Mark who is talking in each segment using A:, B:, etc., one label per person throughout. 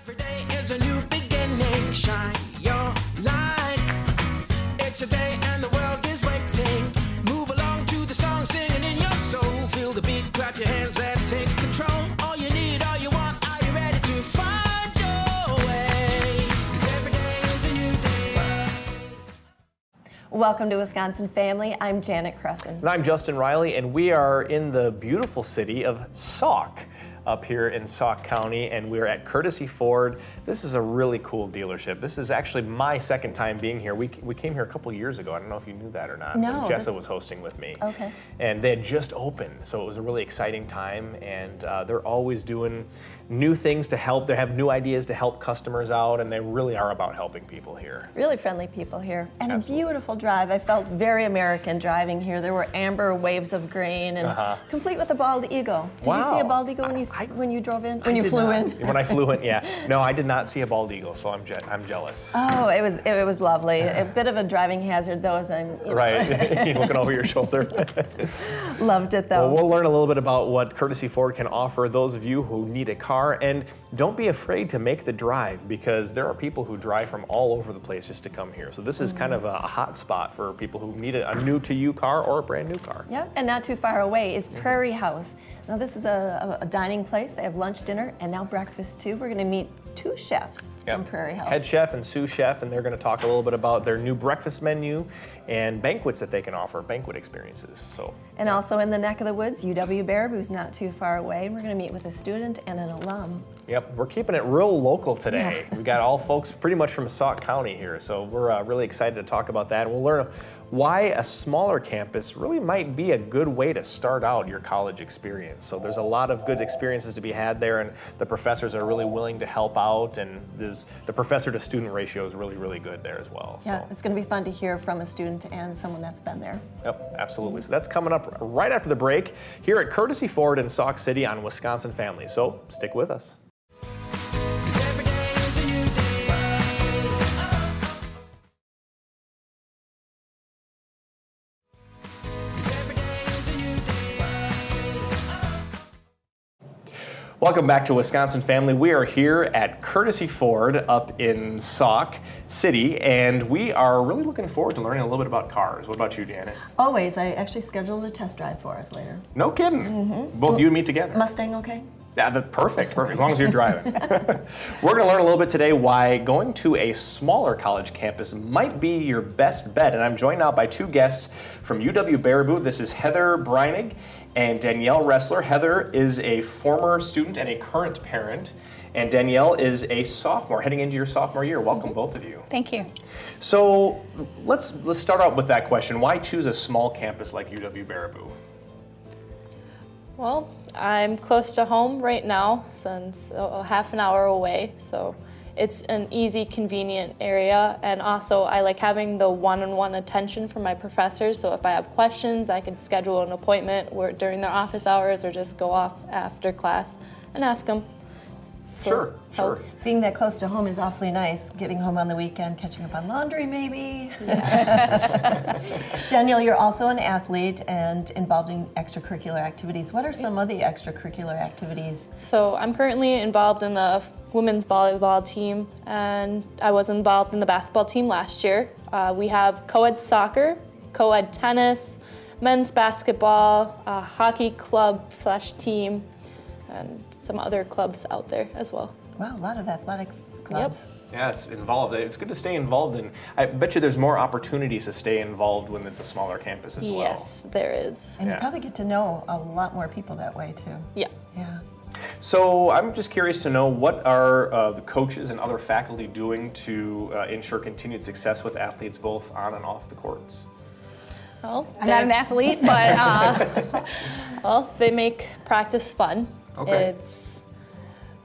A: Every day is a new beginning. Shine your light. It's a day and the world is waiting. Move along to the song, singing in your soul. Feel the beat, clap your hands, let it take control. All you need, all you want, are you ready to find your way? 'Cause every day is a new day.
B: Welcome to Wisconsin Family. I'm Janet Crescent.
C: And I'm Justin Riley, and we are in the beautiful city of Sauk up here in Sauk County, and we're at Courtesy Ford. This is a really cool dealership. This is actually my second time being here. We came here a couple years ago. I don't know if you knew that or not.
B: No.
C: Jessa was hosting with me.
B: Okay.
C: And they had just opened, so it was a really exciting time, and they're always doing new things to help. They have new ideas to help customers out, and they really are about helping people here.
B: Really friendly people here. And
C: Absolutely.
B: a beautiful drive. I felt very American driving here. There were amber waves of green and complete with a bald eagle. Did you see a bald eagle when you drove in? When you flew in?
C: When I flew in, yeah. No, I did not see a bald eagle, so I'm jealous.
B: Oh, it was lovely. A bit of a driving hazard though, as I'm
C: Right, you're looking over your shoulder.
B: Loved it though.
C: Well, we'll learn a little bit about what Courtesy Ford can offer those of you who need a car, and don't be afraid to make the drive, because there are people who drive from all over the place just to come here. So this is kind of a hot spot for people who need a new to you car or a brand new car.
B: Yep, and not too far away is Prairie House. Now this is a dining place. They have lunch, dinner, and now breakfast too. We're going to meet two chefs from Prairie House.
C: Head chef and sous chef, and they're going to talk a little bit about their new breakfast menu and banquets that they can offer, banquet experiences.
B: And also in the neck of the woods, UW-Baraboo's not too far away, and we're going to meet with a student and an alum.
C: Yep, we're keeping it real local today. We got all folks pretty much from Sauk County here, so we're really excited to talk about that. And we'll learn why a smaller campus really might be a good way to start out your college experience. So there's a lot of good experiences to be had there, and the professors are really willing to help out, and the professor to student ratio is really, really good there as well.
B: Yeah, it's going to be fun to hear from a student and someone that's been there.
C: Yep, absolutely. So that's coming up right after the break here at Courtesy Ford in Sauk City on Wisconsin Family. So stick with us. Welcome back to Wisconsin Family. We are here at Courtesy Ford up in Sauk City, and we are really looking forward to learning a little bit about cars. What about you, Janet?
B: Always. I actually scheduled a test drive for us later.
C: No kidding. Both you and me together.
B: Mustang okay?
C: Yeah, perfect, as long as you're driving. We're going to learn a little bit today why going to a smaller college campus might be your best bet. And I'm joined now by two guests from UW-Baraboo. This is Heather Breinig and Danielle Ressler. Heather is a former student and a current parent, and Danielle is a sophomore, heading into your sophomore year. Welcome, both of you.
D: Thank you.
C: So let's start out with that question. Why choose a small campus like UW-Baraboo?
D: Well, I'm close to home right now, since half an hour away, so it's an easy, convenient area, and also I like having the one-on-one attention from my professors, so if I have questions, I can schedule an appointment during their office hours or just go off after class and ask them.
C: Sure.
B: Being that close to home is awfully nice. Getting home on the weekend, catching up on laundry maybe. Danielle, you're also an athlete and involved in extracurricular activities. What are some of the extracurricular activities?
D: So I'm currently involved in the women's volleyball team, and I was involved in the basketball team last year. We have co-ed soccer, co-ed tennis, men's basketball, hockey club/team, and some other clubs out there as well.
B: Wow, a lot of athletic clubs.
D: Yep.
C: Yeah, it's involved. It's good to stay involved in. I bet you there's more opportunities to stay involved when it's a smaller campus as well.
D: Yes, there is.
B: And you probably get to know a lot more people that way too.
D: Yeah.
B: Yeah.
C: So I'm just curious to know, what are the coaches and other faculty doing to ensure continued success with athletes both on and off the courts?
D: Well,
E: I'm not an athlete, but
D: well, they make practice fun.
C: Okay.
D: It's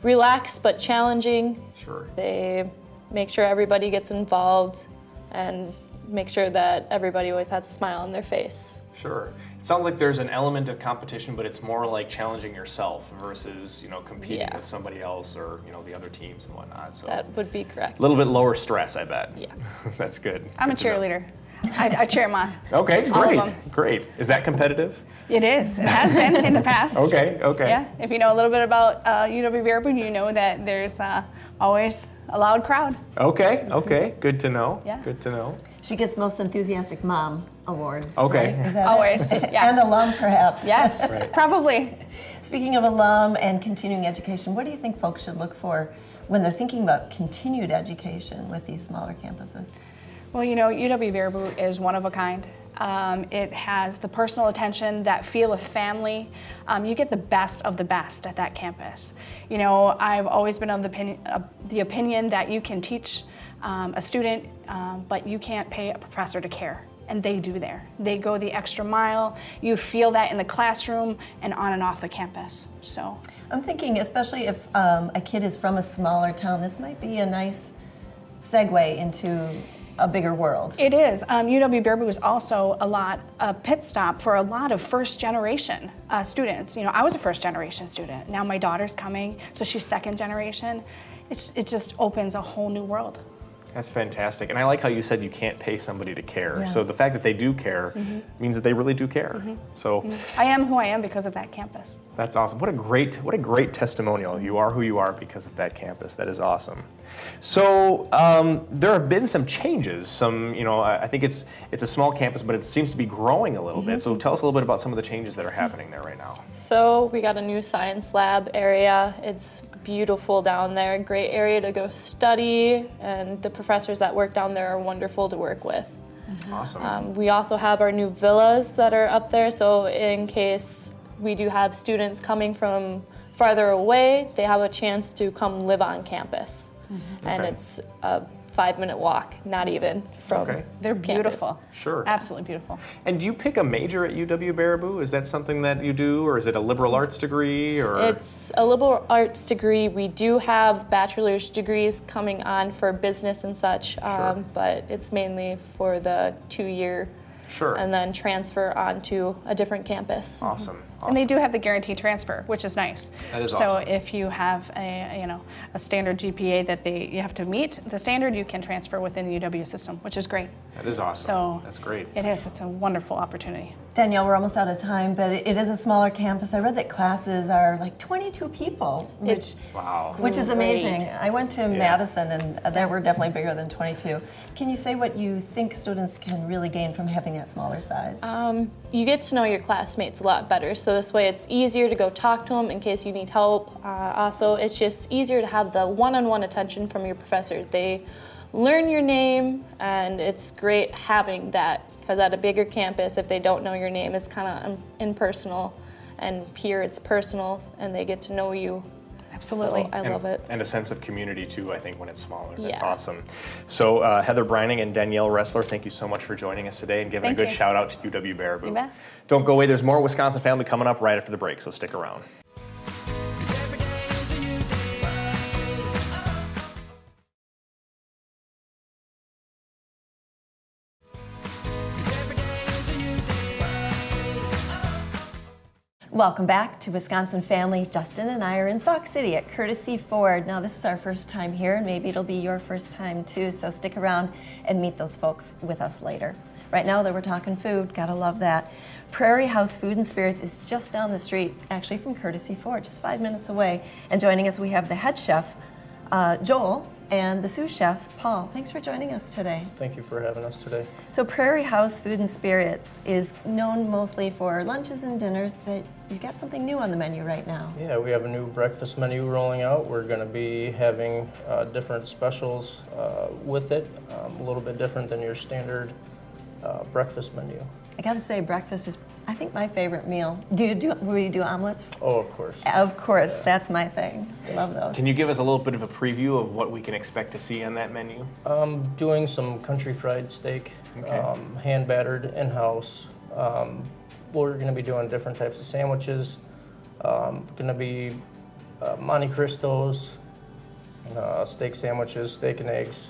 D: relaxed but challenging.
C: Sure.
D: They make sure everybody gets involved and make sure that everybody always has a smile on their face.
C: Sure. It sounds like there's an element of competition, but it's more like challenging yourself versus, competing with somebody else or, the other teams and whatnot. So
D: That would be correct.
C: a little bit lower stress, I bet.
D: Yeah.
C: That's good.
E: I'm a
C: Good to know.
E: cheerleader. I cheer them on.
C: Okay,
E: All of
C: great,
E: them.
C: great. Is that competitive?
E: It is. It has been in the past.
C: Okay.
E: Yeah. If you know a little bit about UW Baraboo, you know that there's always a loud crowd.
C: Okay. Good to know.
E: Yeah.
C: Good to know.
B: She gets Most Enthusiastic Mom award.
C: Okay.
B: Right? Is that
E: Always.
B: it?
E: Yes.
B: And alum, perhaps.
E: Yes.
C: Right.
E: Probably.
B: Speaking of alum and continuing education, what do you think folks should look for when they're thinking about continued education with these smaller campuses?
E: Well, you know, UW Baraboo is one of a kind. It has the personal attention, that feel of family. You get the best of the best at that campus. You know, I've always been of the opinion that you can teach a student, but you can't pay a professor to care. And they do there. They go the extra mile. You feel that in the classroom and on and off the campus. So
B: I'm thinking, especially if a kid is from a smaller town, this might be a nice segue into a bigger world.
E: it is. UW Baraboo is also a pit stop for a lot of first generation students. You know, I was a first generation student. Now my daughter's coming, so she's second generation. It just opens a whole new world.
C: That's fantastic. And I like how you said you can't pay somebody to care.
B: Yeah.
C: So the fact that they do care means that they really do care. So
E: I am who I am because of that campus.
C: that's awesome. What a great testimonial. You are who you are because of that campus. That is awesome. So there have been some changes. I think it's a small campus, but it seems to be growing a little bit. So tell us a little bit about some of the changes that are happening there right now.
D: So we got a new science lab area. It's beautiful down there, great area to go study, and the professors that work down there are wonderful to work with.
C: Awesome.
D: We also have our new villas that are up there, so in case we do have students coming from farther away, they have a chance to come live on campus. And
C: Okay.
D: it's a 5-minute walk, not even, from
C: Okay.
E: They're beautiful.
D: campus.
C: Sure.
E: Absolutely beautiful.
C: And do you pick a major at UW Baraboo? Is that something that you do, or is it a liberal arts degree? Or
D: It's a liberal arts degree. We do have bachelor's degrees coming on for business and such,
C: Sure.
D: but it's mainly for the 2-year
C: Sure.
D: and then transfer onto a different campus.
C: Awesome.
E: And they do have the guaranteed transfer, which is nice.
C: That is
E: so
C: awesome.
E: if you have a standard GPA that you have to meet the standard, you can transfer within the UW system, which is great.
C: That is awesome.
E: So
C: That's great.
E: It is. It's a wonderful opportunity.
B: Danielle, we're almost out of time, but it is a smaller campus. I read that classes are like 22 people, which
C: Wow.
B: is amazing.
D: Great.
B: I went to Madison, and they were definitely bigger than 22. Can you say what you think students can really gain from having that smaller size?
D: You get to know your classmates a lot better, so this way it's easier to go talk to them in case you need help. Also, it's just easier to have the one-on-one attention from your professor. They learn your name, and it's great having that, because at a bigger campus, if they don't know your name, it's kind of impersonal, and here it's personal, and they get to know you.
E: Absolutely.
D: So I love it.
C: And a sense of community too, I think, when it's smaller. That's
D: Yeah.
C: awesome. So Heather Brining and Danielle Ressler, thank you so much for joining us today and giving
E: Thank
C: a good
E: you.
C: shout out to UW Baraboo.
E: You bet.
C: Don't go away, there's more Wisconsin Family coming up right after the break, so stick around.
A: 'Cause every day is a new day.
B: Welcome back to Wisconsin Family. Justin and I are in Sauk City at Courtesy Ford. Now, this is our first time here, and maybe it'll be your first time too, so stick around and meet those folks with us later. Right now, though, we're talking food. Gotta love that. Prairie House Food and Spirits is just down the street, actually from Courtesy Ford, just 5 minutes away. And joining us, we have the head chef, Joel, and the sous chef, Paul. Thanks for joining us today.
F: Thank you for having us today.
B: So Prairie House Food and Spirits is known mostly for lunches and dinners, but you've got something new on the menu right now.
F: Yeah, we have a new breakfast menu rolling out. We're going to be having different specials with it, a little bit different than your standard breakfast menu.
B: I gotta say, breakfast is, I think, my favorite meal. Will you do omelets?
F: Oh, of course.
B: Of course, that's my thing. Love those.
C: Can you give us a little bit of a preview of what we can expect to see on that menu?
F: Doing some country fried steak,
C: Okay.
F: hand battered in-house. We're going to be doing different types of sandwiches. Going to be Monte Cristos, steak sandwiches, steak and eggs,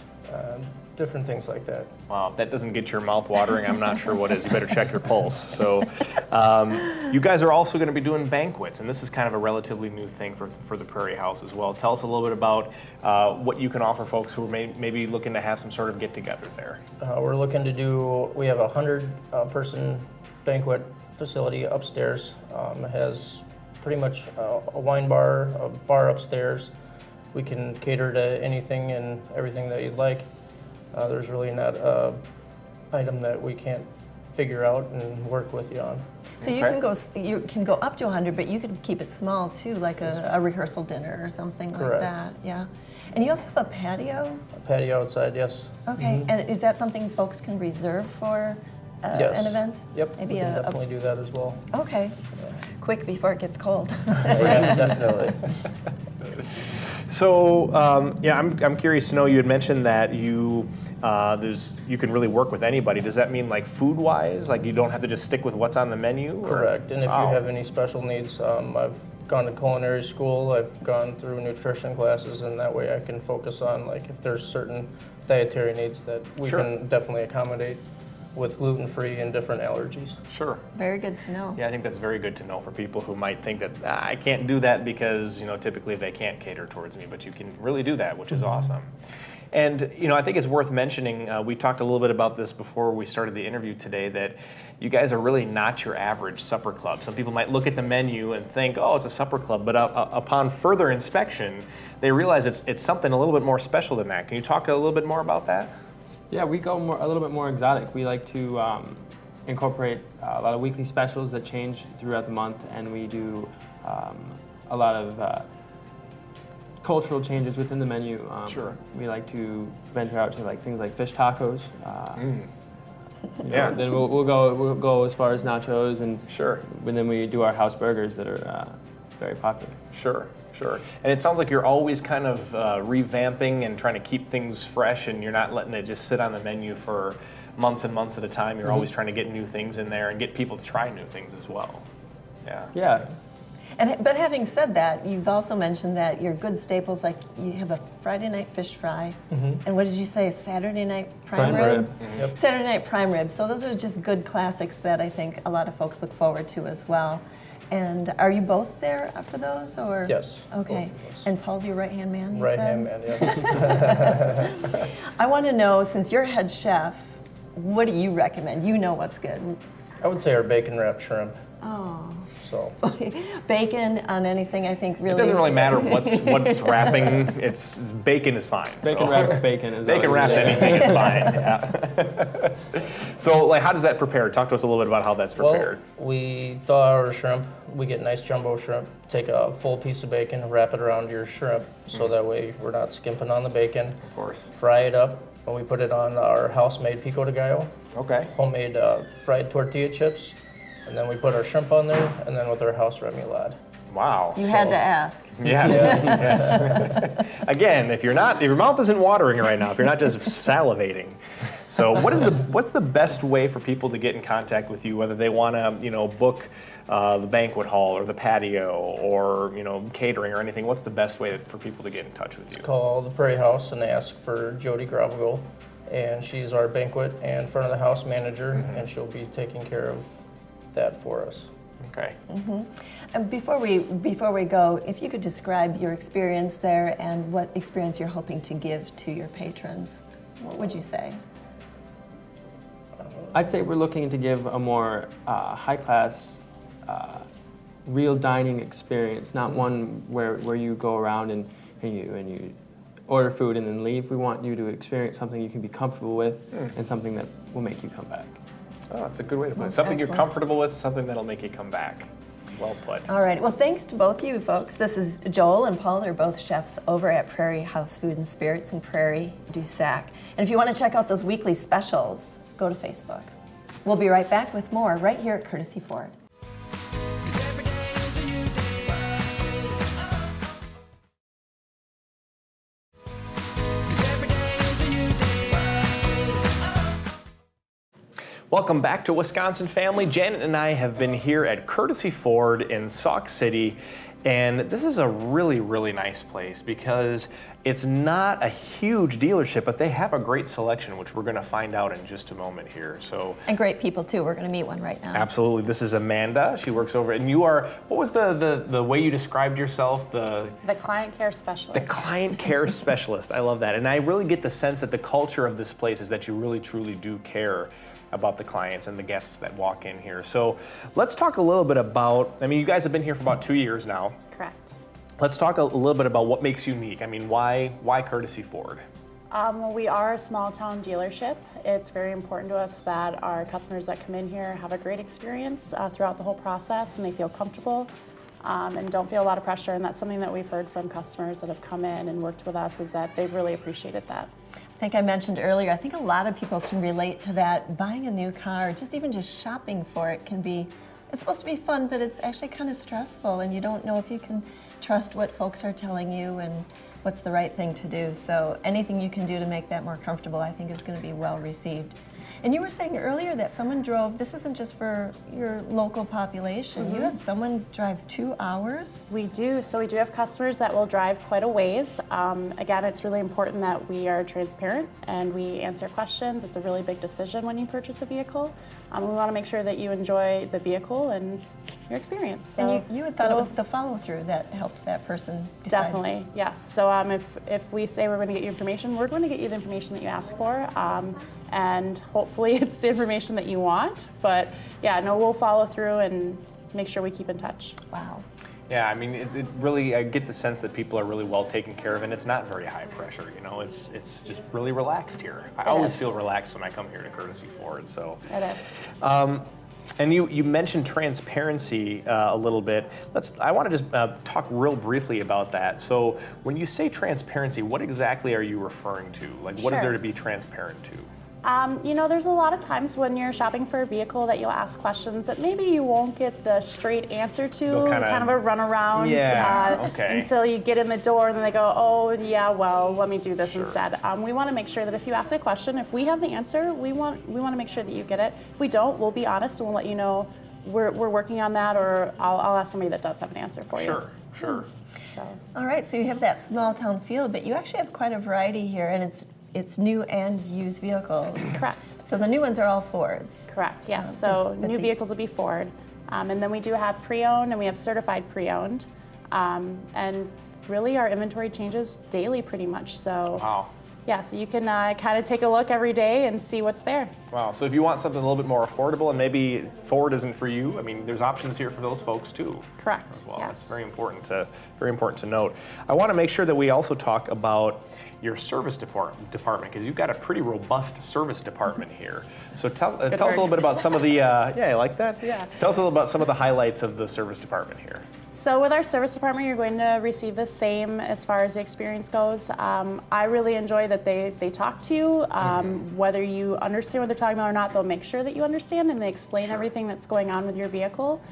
F: different things like that.
C: Wow, if that doesn't get your mouth watering, I'm not sure what is. You better check your pulse. So you guys are also going to be doing banquets, and this is kind of a relatively new thing for the Prairie House as well. Tell us a little bit about what you can offer folks who are maybe looking to have some sort of get-together there.
F: We're looking to do, we have a 100-person banquet facility upstairs. It has pretty much a wine bar, a bar upstairs. We can cater to anything and everything that you'd like. There's really not an item that we can't figure out and work with you on.
B: So you can go up to 100, but you can keep it small too, like a rehearsal dinner or something like
F: Correct.
B: that. Yeah. And you also have a patio?
F: A patio outside, yes.
B: Okay. And is that something folks can reserve for
F: Yes.
B: an event?
F: Yep,
B: Maybe
F: we can definitely do that as well.
B: Okay. Quick before it gets cold.
F: Yeah, definitely.
C: So I'm curious to know. You had mentioned that you can really work with anybody. Does that mean like food-wise, like you don't have to just stick with what's on the menu? Or?
F: Correct. And if
C: Wow.
F: you have any special needs, I've gone to culinary school. I've gone through nutrition classes, and that way I can focus on like if there's certain dietary needs that we
C: Sure.
F: can definitely accommodate with gluten-free and different allergies.
C: Sure.
B: Very good to know.
C: Yeah, I think that's very good to know for people who might think that I can't do that because typically they can't cater towards me, but you can really do that, which is awesome. And I think it's worth mentioning. We talked a little bit about this before we started the interview today. That you guys are really not your average supper club. Some people might look at the menu and think, "Oh, it's a supper club," but upon further inspection, they realize it's something a little bit more special than that. Can you talk a little bit more about that?
G: Yeah, we go a little bit more exotic. We like to incorporate a lot of weekly specials that change throughout the month, and we do a lot of cultural changes within the menu.
C: Sure.
G: We like to venture out to things like fish tacos.
C: Yeah.
G: Then we'll go as far as nachos, and
C: Sure.
G: then we do our house burgers that are very popular.
C: Sure. And it sounds like you're always kind of revamping and trying to keep things fresh, and you're not letting it just sit on the menu for months and months at a time. You're always trying to get new things in there and get people to try new things as well. Yeah.
G: Yeah.
B: But having said that, you've also mentioned that your good staples, like you have a Friday night fish fry, and what did you say, Saturday night prime rib?
F: Yep.
B: Saturday night prime rib. So those are just good classics that I think a lot of folks look forward to as well. And are you both there for those, or?
F: Yes.
B: Okay.
F: both of us.
B: And Paul's your right-hand man, you
F: Right-hand
B: said?
F: man, yes.
B: I want to know, since you're head chef, what do you recommend? You know what's good.
F: I would say our bacon wrapped shrimp.
B: Oh.
F: So
B: Bacon on anything, I think, really.
C: It doesn't really matter what's wrapping. Bacon is fine.
G: Bacon
C: so.
G: wrapped bacon is
C: Bacon
G: always
C: wrapped
G: good.
C: anything is fine. Yeah. So, how does that prepare? Talk to us a little bit about how that's prepared.
F: Well, we thaw our shrimp. We get nice jumbo shrimp. Take a full piece of bacon, wrap it around your shrimp, so that way we're not skimping on the bacon.
C: Of course.
F: Fry it up, and we put it on our house-made pico de gallo,
C: Okay.
F: homemade fried tortilla chips, and then we put our shrimp on there, and then with our house remoulade.
C: Wow.
B: You had to ask.
C: Yes. Yes. Again, if your mouth isn't watering right now, if you're not just salivating. So, what's the best way for people to get in contact with you, whether they want to, book the banquet hall or the patio or catering or anything? What's the best way for people to get in touch with you?
F: Call the Prairie House and ask for Jody Gravogo, and she's our banquet and front of the house manager, and she'll be taking care of that for us.
C: Okay.
B: And before we go, if you could describe your experience there and what experience you're hoping to give to your patrons, what would you say?
G: I'd say we're looking to give a more high-class, real dining experience, not one where you go around and you order food and then leave. We want you to experience something you can be comfortable with and something that will make you come back.
C: Oh, that's a good way to put it.
B: That's
C: Something you're
B: excellent.
C: comfortable with, something that'll make you come back. Well put.
B: All right. Well, thanks to both you folks. This is Joel and Paul. They're both chefs over at Prairie House Food and Spirits in Prairie du Sac. And if you want to check out those weekly specials, go to Facebook. We'll be right back with more right here at Courtesy Ford.
A: 'Cause every day is a new day. 'Cause every day is a new day.
C: Welcome back to Wisconsin Family. Janet and I have been here at Courtesy Ford in Sauk City, And this is a really, really nice place because it's not a huge dealership, but they have a great selection, which we're going to find out in just a moment here. So,
B: And great people too. We're going to meet one right now.
C: absolutely. This is Amanda. She works over, and you are, what was the way you described yourself?
H: The client care specialist.
C: The client care specialist. I love that. And I really get the sense that the culture of this place is that you really, truly do care about the clients and the guests that walk in here. So let's talk a little bit about, I mean, you guys have been here for about 2 years now.
H: Correct.
C: Let's talk a little bit about what makes you unique. I mean, why Courtesy Ford?
H: Well, we are a small town dealership. It's very important to us that our customers that come in here have a great experience throughout the whole process, and they feel comfortable and don't feel a lot of pressure. And that's something that we've heard from customers that have come in and worked with us, is that they've really appreciated that.
B: I think I mentioned earlier, I think a lot of people can relate to that. Buying a new car, just even just shopping for it can be, it's supposed to be fun, but it's actually kind of stressful, and you don't know if you can trust what folks are telling you and what's the right thing to do. So anything you can do to make that more comfortable, I think is going to be well received. And you were saying earlier that someone drove, this isn't just for your local population, you had someone drive 2 hours?
H: We do. So we do have customers that will drive quite a ways. Again, it's really important that we are transparent and we answer questions. It's a really big decision when you purchase a vehicle. We want to make sure that you enjoy the vehicle and your experience. So
B: And you had thought it was the follow-through that helped that person decide.
H: Definitely, yes. So if we say we're going to get you information, we're going to get you the information that you ask for, and hopefully it's the information that you want. But yeah, no, we'll follow through and make sure we keep in touch.
B: Wow.
C: Yeah, I mean, it really, I get the sense that people are really well taken care of, and it's not very high pressure, you know, it's just really relaxed here. I always feel relaxed when I come here to Courtesy Ford, so.
H: It is.
C: And you mentioned transparency a little bit. I want to just talk real briefly about that. So when you say transparency, what exactly are you referring to? Like, what is there to be transparent to?
H: You know, there's a lot of times when you're shopping for a vehicle that you'll ask questions that maybe you won't get the straight answer to, kind of a runaround until you get in the door and then they go, oh yeah, well, let me do this instead. We want to make sure that if you ask a question, if we have the answer, we want to make sure that you get it. If we don't, we'll be honest and we'll let you know we're working on that, or I'll ask somebody that does have an answer for you.
C: Sure.
H: So.
B: All right, so you have that small town feel, but you actually have quite a variety here, and it's new and used vehicles.
H: Correct.
B: So the new ones are all Fords.
H: Correct, yes. So new vehicles will be Ford. And then we do have pre-owned and we have certified pre-owned. And really our inventory changes daily pretty much. So yeah, so you can kind of take a look every day and see what's there.
C: Wow, so if you want something a little bit more affordable and maybe Ford isn't for you, I mean, there's options here for those folks too.
H: Correct,
C: as well.
H: yes.
C: That's very important to note. I want to make sure that we also talk about your service department, because you've got a pretty robust service department here. So tell us a little bit about some of the, I like that.
H: Yeah.
C: So tell us a little about some of the highlights of the service department here.
H: So with our service department, you're going to receive the same as far as the experience goes. I really enjoy that they talk to you. Whether you understand what they're talking about or not, they'll make sure that you understand and they explain everything that's going on with your vehicle.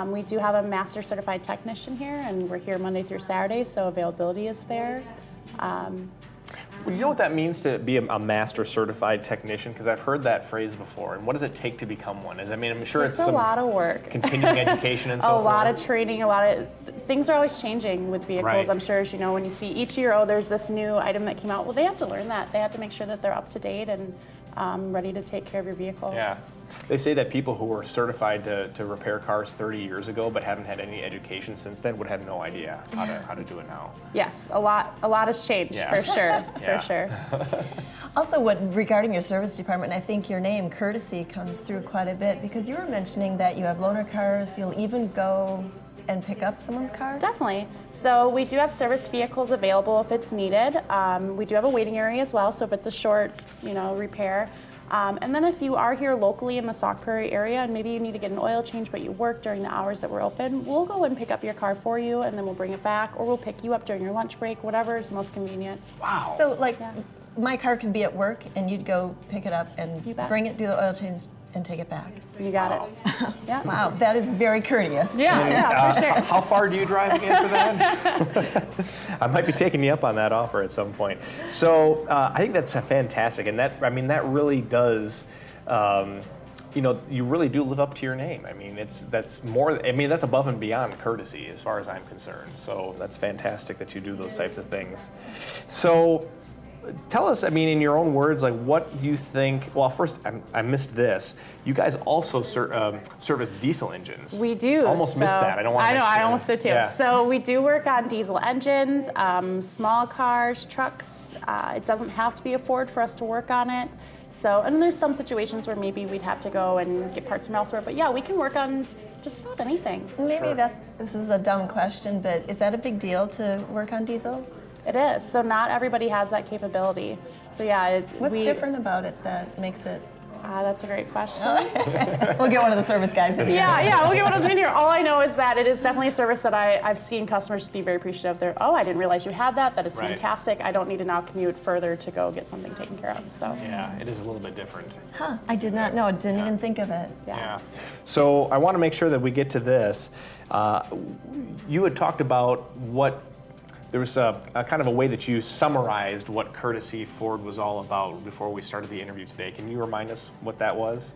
H: We do have a master certified technician here, and we're here Monday through Saturday, so availability is there.
C: Well, you know what that means to be a master certified technician? Because I've heard that phrase before. And what does it take to become one? I'm sure it's
H: a lot of work.
C: Continuing education and so forth.
H: A lot of training, things are always changing with vehicles.
C: Right.
H: I'm sure as you know, when you see each year, there's this new item that came out. Well, they have to learn that. They have to make sure that they're up to date and ready to take care of your vehicle.
C: Yeah. They say that people who were certified to repair cars 30 years ago but haven't had any education since then would have no idea how to do it now.
H: Yes, a lot has changed for sure, for sure.
B: Also, regarding your service department, I think your name, Courtesy, comes through quite a bit, because you were mentioning that you have loaner cars, you'll even go and pick up someone's car?
H: Definitely. So we do have service vehicles available if it's needed. We do have a waiting area as well, so if it's a short, repair. And then if you are here locally in the Sauk Prairie area and maybe you need to get an oil change but you work during the hours that we're open, we'll go and pick up your car for you and then we'll bring it back, or we'll pick you up during your lunch break, whatever is most convenient.
C: Wow.
B: So my car could be at work and you'd go pick it up and bring it, do the oil change, and take it back.
H: You got it. Yeah.
B: Wow, that is very courteous.
H: Yeah, for sure.
C: How far do you drive again for that? I might be taking you up on that offer at some point. So I think that's fantastic, and that really does, you know, you really do live up to your name. I mean, that's more. I mean, that's above and beyond courtesy, as far as I'm concerned. So that's fantastic that you do those types of things. So, tell us, I mean, in your own words, like what you think. Well, first, I missed this. You guys also service diesel engines.
H: We do.
C: Almost missed that. I don't want to.
H: I know. I almost did too.
C: Yeah.
H: So we do work on diesel engines, small cars, trucks. It doesn't have to be a Ford for us to work on it. So, and there's some situations where maybe we'd have to go and get parts from elsewhere. But yeah, we can work on just about anything.
B: Maybe this is a dumb question, but is that a big deal to work on diesels?
H: It is. So not everybody has that capability. So yeah.
B: What's different about it that makes it?
H: That's a great question.
B: We'll get one of the service guys in here.
H: Yeah, we'll get one of them in here. All I know is that it is definitely a service that I've seen customers just be very appreciative. They're, I didn't realize you had that. That is fantastic. I don't need to now commute further to go get something taken care of. So
C: yeah, it is a little bit different.
B: Huh, I did not know. Didn't even think of it.
C: Yeah. So I want to make sure that we get to this. You had talked about what. There was a kind of a way that you summarized what Courtesy Ford was all about before we started the interview today. Can you remind us what that was?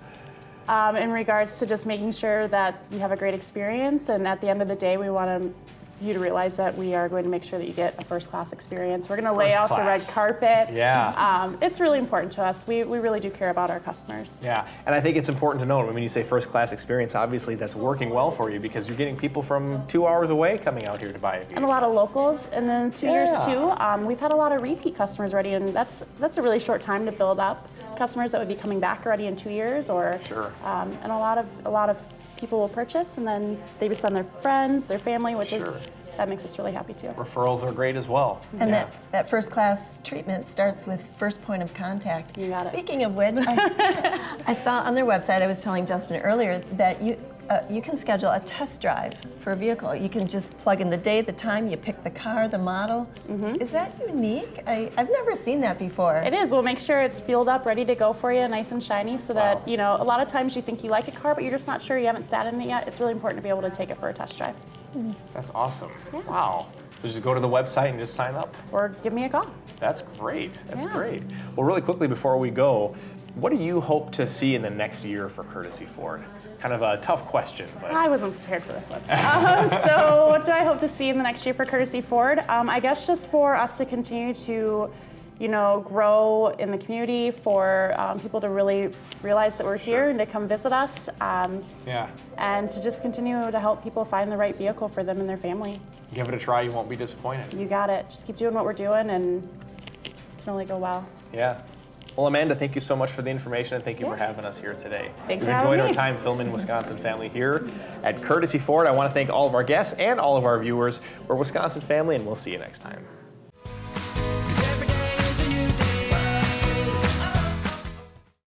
H: In regards to just making sure that you have a great experience, and at the end of the day, we want you to realize that we are going to make sure that you get a first-class experience. We're going to lay out the red carpet.
C: Yeah.
H: It's really important to us. We really do care about our customers.
C: Yeah, and I think it's important to note when you say first-class experience, obviously that's working well for you because you're getting people from 2 hours away coming out here to buy a vehicle.
H: And a lot of locals, and then 2 years too. We've had a lot of repeat customers already, and that's a really short time to build up customers that would be coming back already in 2 years. Or and a lot of people will purchase, and then they just send their friends, their family, which is that makes us really happy too.
C: Referrals are great as well.
B: And that first class treatment starts with first point of contact.
H: You got
B: Speaking of which, I saw on their website, I was telling Justin earlier, that you can schedule a test drive for a vehicle. You can just plug in the day, the time, you pick the car, the model. Is that unique? I've never seen that before.
H: It is. We'll make sure it's fueled up, ready to go for you, nice and shiny, so that, you know, a lot of times you think you like a car, but you're just not sure, you haven't sat in it yet. It's really important to be able to take it for a test drive.
C: That's awesome. Yeah. Wow. So just go to the website and just sign up?
H: Or give me a call.
C: That's great. That's great. Well, really quickly before we go, what do you hope to see in the next year for Courtesy Ford? It's kind of a tough question, but
H: I wasn't prepared for this one. So what do I hope to see in the next year for Courtesy Ford? I guess just for us to continue to, you know, grow in the community, for people to really realize that we're here and to come visit us. And to just continue to help people find the right vehicle for them and their family.
C: Give it a try, you won't be disappointed.
H: You got it. Just keep doing what we're doing and it can only go well.
C: Yeah. Well, Amanda, thank you so much for the information and thank you for having us here today.
H: Thanks
C: We've
H: for having
C: enjoyed
H: me.
C: our time filming Wisconsin Family here at Courtesy Ford. I want to thank all of our guests and all of our viewers. We're Wisconsin Family, and we'll see you next time.